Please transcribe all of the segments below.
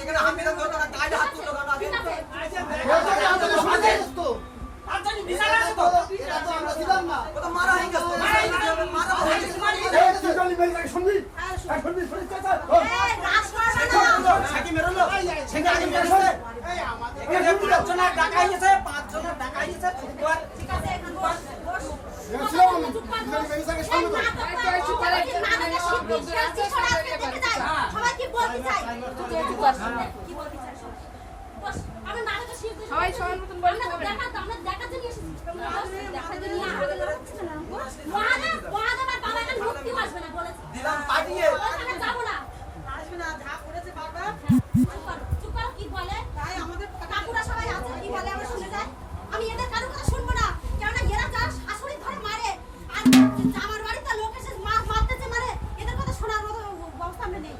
এখানে আমি তো না গায়ে হাত তুলো না আগে আচ্ছা বিশাল আছে তো এটা তো আমরা দিলাম না ও তো মারা হয়ে গেছে মারা হয়ে গেছে এই জলি বেল লাগে শুনবি শুনবি শুনবি চাচা এই রাস করবে না ছাকি মেরলো ছেঙ্গা আগে মেরছে এই আমাদের এখানে 5 জন ঢাকা হইছে 5 জন ঢাকা হইছে ফুটবল ঠিক আছে এখন বস বস সবাই কি বলতে চাই কি বলতে চাই আমি নাটকে শিখতে সবাই সবার মতন বলতে হবে আমরা দেখাতে নিয়ে এসেছি দেখাতে নিয়ে আগে যাচ্ছে না ওয়াদা আমার বাবা এখন মুক্তি আসবে না বলেছে দিলাম পাঠিয়ে ওখানে যাব না আসবে না যা করেছে বাবা চুপ করো কি বলে তাই আমাদের কাকুরা সবাই আছে কি বলে আমরা শুনে যাই আমি এদের কারো কথা শুনবো না কেন না এরা যার শাশুড়ি ধরে মারে আর আমার বাড়িতে লোক এসে মারতেছে মারে এদের কথা শোনার মতো ব্যবস্থা আমরা নেই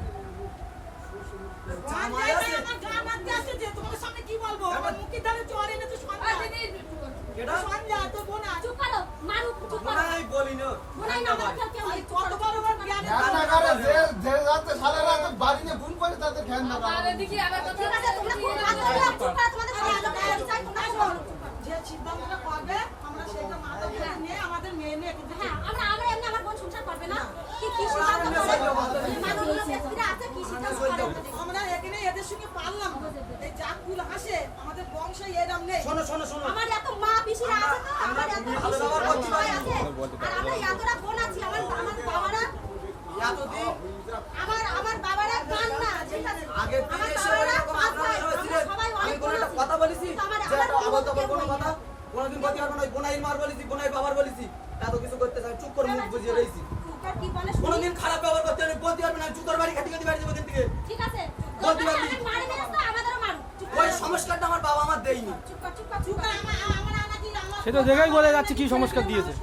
আমার গ্রাম আনতে আসছে যে তোমাদের সামনে কি বলবো আমার মুখে ধরে জ্বর এনেছে সন্ধ্যা কেডা সন্ধ্যা তো বোনা চুপ করো মারু চুপ করো নাই বলি না বোনাই না আমার কেউ নেই কত বড় বড় জ্ঞান কারাগারে যে রাতে সারা রাত বাড়ি নিয়ে ফোন করে তাদের ধ্যান না ঠিক আছে তোমরা খুব রাত করে চুপ করো তোমাদের ভালো আলো চাই তোমরা শোনো যে সিদ্ধান্তটা করবে আমরা সেটা মাথা করে নিয়ে আমাদের মেয়ে নিয়ে কিন্তু হ্যাঁ আমরা এমনি আমার বোন সংসার করবে না কি সিদ্ধান্ত করবে মানুষগুলো ব্যক্তিরা আছে কি সিদ্ধান্ত করে আমরা এখানে এদের সঙ্গে পারলাম এই জাতগুলো আসে আমাদের বংশে এরম নেই শোনো শোনো শোনো আমার এত মা পিসিরা আছে তো আমার এত ভালো ব্যবহার করতে সবাই আছে আর আমরা এতটা বোন আছি আমার বাবারা এতদিন আমার বাবারা গান না ঠিক আছে আগে আমার এসে বাবারা এরকম পাঁচ আপনারা ভাই, হয়েছিলেন আমরা সবাই আমি অনেক কোনো বোন একটা আছি। কথা বলেছি কিন্তু আমার যে আমার আবার কোনো কোনো কথা কোনদিন বলতে পারবো না বোনাইর মার বলেছি বোনাই বাবার বলেছি এত কিছু করতে চাই চুপ করে মুখ বুঝিয়ে রইছি কুকার কি বলে শুনি। কোনদিন খারাপ ব্যবহার করতে আমি বলতে পারবো না জুতোর বাড়ি খাটি খাটি বাড়ি যাবো কিন্তু থেকে ঠিক আছে বলতে পারবি। আমি মারি মেরে তো আমাদেরও মারু চুপ কর, ওই সংস্কারটা আমার বাবা আমার দেয়নি চুপ কর, চুপ কর, চুপ কর। আমরা আমাদের সে তো জায়গায় বলে যাচ্ছে কি সংস্কার দিয়েছে।